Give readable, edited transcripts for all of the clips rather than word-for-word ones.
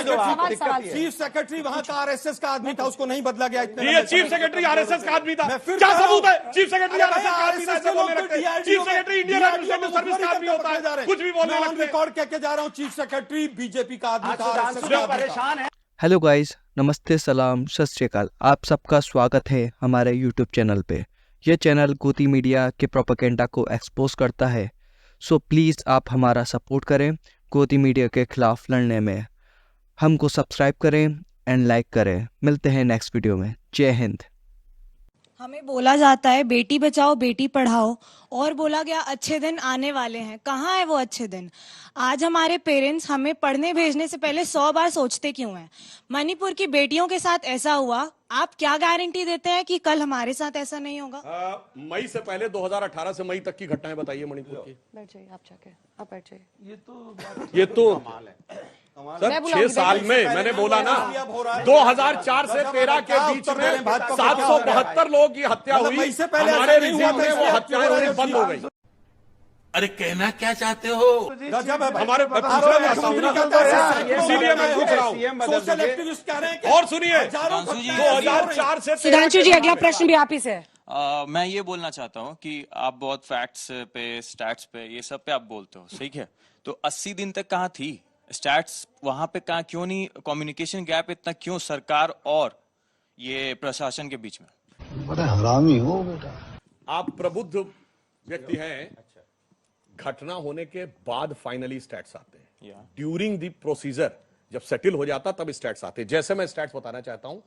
Chief secretary वहां का RSS का आदमी था, उसको नहीं बदला गया। ये चीफ सेक्रेटरी आरएसएस का आदमी था, क्या सबूत है? चीफ सेक्रेटरी आरएसएस का आदमी था, chief secretary Indian administrative service का आदमी होता है, कुछ भी बोलने लगते हैं। रिकॉर्ड कह के जा रहा हूँ, चीफ सेक्रेटरी बीजेपी का आदमी था, परेशान है। हेलो गाइस, नमस्ते, सलाम, सत श्री अकाल। आप सबका स्वागत है हमारे यूट्यूब चैनल पे। यह चैनल गोती मीडिया के प्रोपेगेंडा को एक्सपोज करता है, सो प्लीज़ आप हमारा सपोर्ट करें गोती मीडिया के खिलाफ लड़ने में। हमको सब्सक्राइब करें एंड लाइक करें। मिलते हैं नेक्स्ट वीडियो में। जय हिंद। हमें बोला जाता है बेटी बचाओ बेटी पढ़ाओ, और बोला गया अच्छे दिन आने वाले हैं। कहाँ है वो अच्छे दिन? आज हमारे पेरेंट्स हमें पढ़ने भेजने से पहले 100 बार सोचते क्यों हैं? मणिपुर की बेटियों के साथ ऐसा हुआ, आप क्या गारंटी देते हैं कि कल हमारे साथ ऐसा नहीं होगा? मई से पहले 2018 से मई तक की घटनाएं बताइए मणिपुर की। बैठ जाइए, आप जाके आप बैठ जाइए। ये तो सर 6 साल में मैंने बोला ना, 2004 से 13 के बीच में 772 लोगों की हत्या हुई। हमारे रिजीम में वो हत्याएं बंद हो गई। अरे कहना क्या चाहते हो? हमारे इसीलिए मैं पूछ रहा हूँ। और सुनिए, 2004 से सुधांशु जी, अगला प्रश्न भी आप ही से है। मैं ये बोलना चाहता हूँ कि आप बहुत फैक्ट्स पे, स्टैट्स पे, ये सब पे आप बोलते हो, ठीक है? तो 80 दिन तक कहाँ थी स्टैट्स? वहां पे कहाँ, क्यों नहीं? कम्युनिकेशन गैप इतना क्यों सरकार और ये प्रशासन के बीच में? बड़ा हरामी हो बेटा। आप प्रबुद्ध व्यक्ति हैं। घटना होने के बाद फाइनली स्टैट्स आते हैं। ड्यूरिंग द प्रोसीजर जब सेटल हो जाता तब स्टैट्स आते हैं। जैसे मैं स्टैट्स बताना चाहता हूं।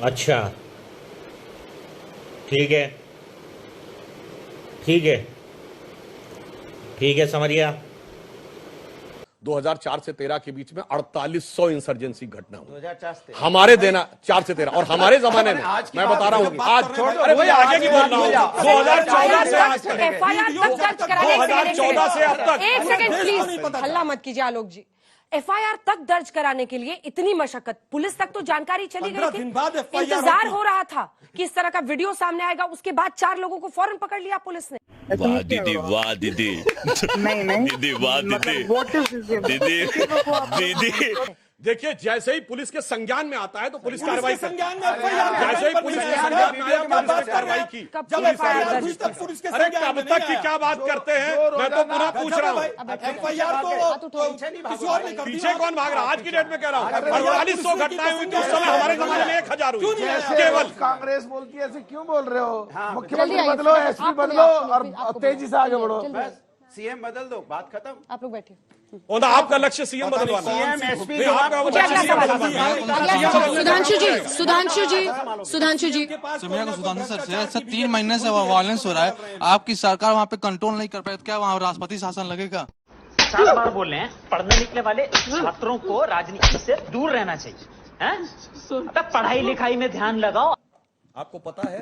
अच्छा, ठीक है, ठीक है, ठीक है, समझ गया। 2004 से 13 के बीच में 4800 इंसर्जेंसी घटना हुई। 2004 से हमारे देना 4 से 13 और हमारे जमाने में मैं बता रहा हूँ आज, अरे भाई आगे की बोल रहा हूँ। 2014 से आज तक, 2014 से अब तक। एक सेकंड प्लीज, हल्ला मत कीजिए आलोक जी। एफआईआर तक दर्ज कराने के लिए इतनी मशक्कत, पुलिस तक तो जानकारी चली गई थी, इंतजार हो रहा था कि इस तरह का वीडियो सामने आएगा। उसके बाद 4 लोगों को फौरन पकड़ लिया पुलिस ने। वाह दीदी, वाह दीदी, दीदी, वाह दीदी, दीदी, दीदी। देखिए, जैसे ही पुलिस के संज्ञान में आता है तो पुलिस कार्रवाई, जैसे ही पुलिस के संज्ञान में आया पुलिस ने कार्रवाई की। अरे कब तक की क्या बात करते हैं? मैं तो पुनः पूछ रहा हूँ, पीछे कौन भाग रहा? आज की डेट में कह रहा हूँ 4800 घटनाएं हुई थी उस समय, हमारे जमाने में 1000 हुई केवल। कांग्रेस बोलती है, ऐसे क्यों बोल रहे हो? मुख्यमंत्री बदलो, एसपी बदलो और तेजी से आगे बढ़ो। सीएम बदल दो, बात खत्म। आप लोग बैठिए। आपका लक्ष्य सीएम बदलवाना। सीएम, एसपी, सुधांशु जी, सुधांशु जी, सुधांशु जी, सर 3 महीने से वायलेंस हो रहा है, आपकी सरकार वहाँ पे कंट्रोल नहीं कर पाए, तो क्या वहाँ राष्ट्रपति शासन लगेगा? 7 बार बोल रहे हैं, पढ़ने निकले वाले छात्रों को राजनीति से दूर रहना चाहिए, हैं? पढ़ाई लिखाई में ध्यान लगाओ। आपको पता है,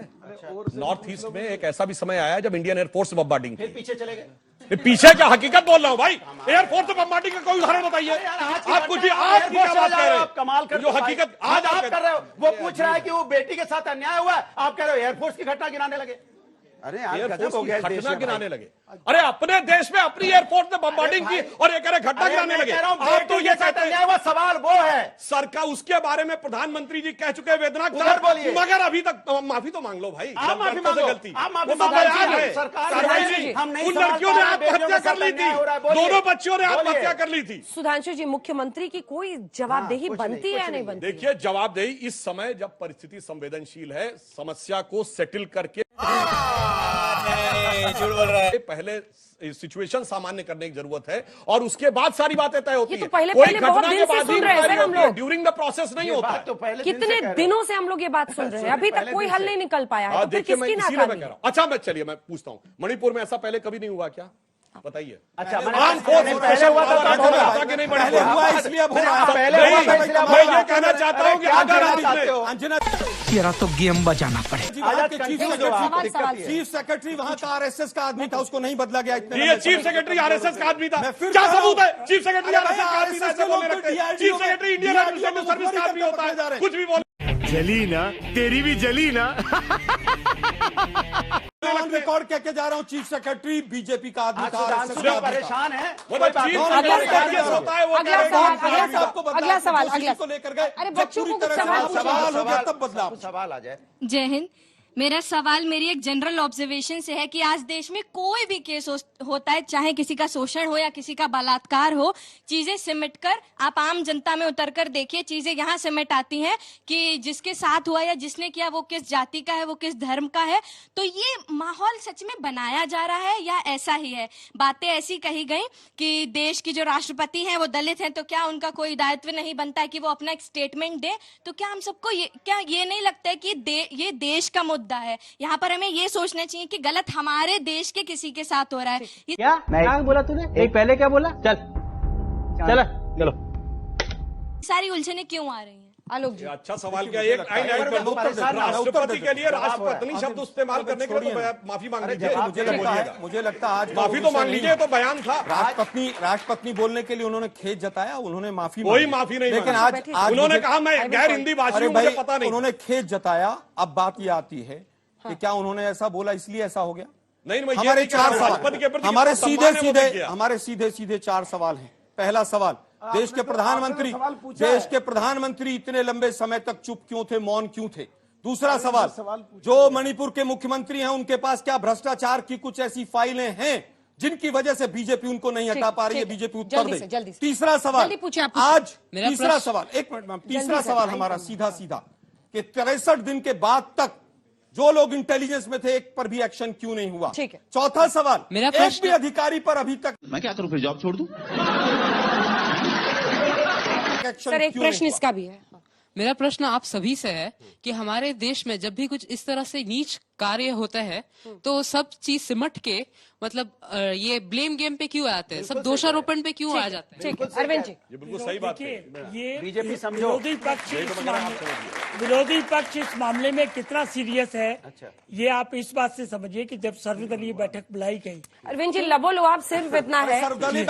नॉर्थ ईस्ट में एक ऐसा भी समय आया जब इंडियन एयरफोर्स बमबार्डिंग, फिर पीछे चले गए। पीछे क्या, हकीकत बोल रहा हूँ भाई। एयरफोर्स बमबार्डिंग का कोई उदाहरण बताइए। आप कुछ भी आज की क्या बात कह रहे हो? कमाल कर, जो हकीकत आज आप कर रहे हो। वो पूछ रहा है कि वो बेटी के साथ अन्याय हुआ, आप कह रहे हो एयरफोर्स की घटना गिनाने लगे। अरे एयरफोर्स की घटना गिनाने लगे। अरे अपने देश में अपनी एयरफोर्स ने बमबार्डिंग की और ये कह रहे घटना गिनाने लगे। आप तो ये कहते हैं, सवाल वो है सरकार, उसके बारे में प्रधानमंत्री जी कह चुके वेदनाक, मगर अभी तक माफी तो मांग लो भाई। आप माफी मांगो, गलती उन लड़कियों ने आत्महत्या कर ली थी, दोनों बच्चियों ने आत्महत्या कर ली थी। सुधांशु जी, मुख्यमंत्री की कोई जवाबदेही बनती है या नहीं बनती? देखिए, जवाबदेही इस समय जब परिस्थिति संवेदनशील है, समस्या को सेटल करके पहले सिचुएशन सामान्य करने की जरूरत है और उसके बाद सारी बातें तय होती है। कोई घटना के बाद ही ड्यूरिंग द प्रोसेस नहीं होता। तो पहले कितने दिनों से हम लोग ये बात सुन रहे हैं, अभी तक कोई हल नहीं निकल पाया है। तो फिर किसकी नाकामी? अच्छा, मैं चलिए मैं पूछता हूँ, मणिपुर में ऐसा पहले कभी नहीं हुआ क्या? बताइए। अच्छा, पहले हुआ था कि नहीं? पहले हुआ इसलिए अब हो रहा है। मैं ये कहना चाहता हूँ कि अगर तेरा तो गेम बजाना पड़ेगा। चीफ सेक्रेटरी वहां का आरएसएस का आदमी था, उसको नहीं बदला गया। ये चीफ सेक्रेटरी आरएसएस का आदमी था, क्या सबूत है? चीफ सेक्रेटरी आरएसएस का आदमी था, chief secretary Indian administrative service का आदमी होता है, कुछ भी बोल। जली ना, तेरी भी जली ना। ऑन रिकॉर्ड कह के जा रहा हूँ, चीफ सेक्रेटरी बीजेपी का आदमी था, सुधांशु जी परेशान है। अगला सवाल को लेकर गए, अरे बच्चों को कुछ सवाल हो गया तब बदलाव। सवाल आ जाए। जय हिंद। मेरा सवाल मेरी एक जनरल ऑब्जर्वेशन से है कि आज देश में कोई भी केस होता है, चाहे किसी का शोषण हो या किसी का बलात्कार हो, चीजें सिमट कर आप आम जनता में उतर कर देखिए, चीजें यहाँ सिमट आती हैं कि जिसके साथ हुआ या जिसने किया वो किस जाति का है, वो किस धर्म का है। तो ये माहौल सच में बनाया जा रहा है या ऐसा ही है? बातें ऐसी कही गई कि देश की जो राष्ट्रपति हैं वो दलित हैं, तो क्या उनका कोई दायित्व नहीं बनता है कि वो अपना एक स्टेटमेंट दे? तो क्या हम सबको ये नहीं लगता है कि ये देश का मुद्दा है? यहाँ पर हमें ये सोचना चाहिए कि गलत हमारे देश के किसी के साथ हो रहा है। क्या बोला तूने? एक पहले क्या बोला? चलो सारी उलझने क्यों आ रही हैं? आलोक जी, अच्छा सवाल क्या? एक राष्ट्रपति के लिए राष्ट्रपत्नी शब्द इस्तेमाल करने के लिए तो माफी मांग लीजिए। मुझे लगता है आज माफी तो मांग लीजिए, तो बयान था। राष्ट्रपत्नी बोलने के लिए उन्होंने खेद जताया, उन्होंने माफी कोई माफी नहीं, लेकिन आज उन्होंने कहा मैं गैर हिंदी भाषी हूं, मुझे पता नहीं। उन्होंने खेद जताया। अब बात ये आती है कि क्या उन्होंने ऐसा बोला इसलिए ऐसा हो गया? नहीं, हमारे 4 सवाल, हमारे सीधे सीधे 4 सवाल हैं। पहला सवाल, देश के प्रधानमंत्री इतने लंबे समय तक चुप क्यों थे, मौन क्यों थे? दूसरा सवाल, जो मणिपुर के मुख्यमंत्री हैं उनके पास क्या भ्रष्टाचार की कुछ ऐसी फाइलें हैं जिनकी वजह से बीजेपी उनको नहीं हटा पा रही है? बीजेपी उत्तर दे। तीसरा सवाल, आज तीसरा सवाल, एक मिनट मैम, तीसरा सवाल हमारा सीधा कि 63 दिन के बाद तक जो लोग इंटेलिजेंस में थे एक पर भी एक्शन क्यों नहीं हुआ? चौथा सवाल, एक भी अधिकारी पर अभी तक मैं क्या करूं, फिर जॉब छोड़ दूं? सर एक प्रश्न इसका भी है। मेरा प्रश्न आप सभी से है कि हमारे देश में जब भी कुछ इस तरह से नीच कार्य होता है तो सब चीज सिमट के मतलब ये ब्लेम गेम पे क्यों आते हैं, सब दोषारोपण पे क्यों आ जाते हैं? ठीक है अरविंद जी, ये बिल्कुल सही बात है। ये बीजेपी समझो, विरोधी पक्ष इस मामले में कितना सीरियस है, ये आप इस बात से समझिए कि जब सर्वदलीय बैठक बुलाई गई। अरविंद जी लबोलवाब सिर्फ इतना है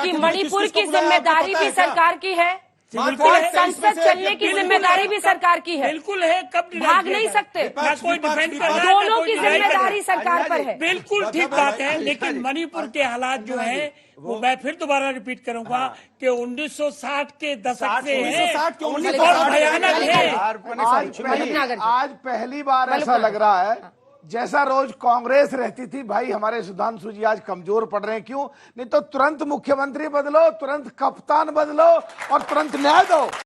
कि मणिपुर की जिम्मेदारी भी सरकार की है, संसद चलने की जिम्मेदारी भी सरकार की है। बिल्कुल है, कब भाग नहीं सकते, कोई डिफेंड कर रहा है, दोनों की जिम्मेदारी सरकार पर है। बिल्कुल ठीक बात है, लेकिन मणिपुर के हालात जो है वो मैं फिर दोबारा रिपीट करूंगा कि 1960 के दशक से है और भयानक है। आज पहली बार ऐसा लग रहा है जैसा रोज कांग्रेस रहती थी, भाई हमारे सुधांशु जी आज कमजोर पड़ रहे हैं, क्यों? नहीं तो तुरंत मुख्यमंत्री बदलो, तुरंत कप्तान बदलो और तुरंत न्याय दो।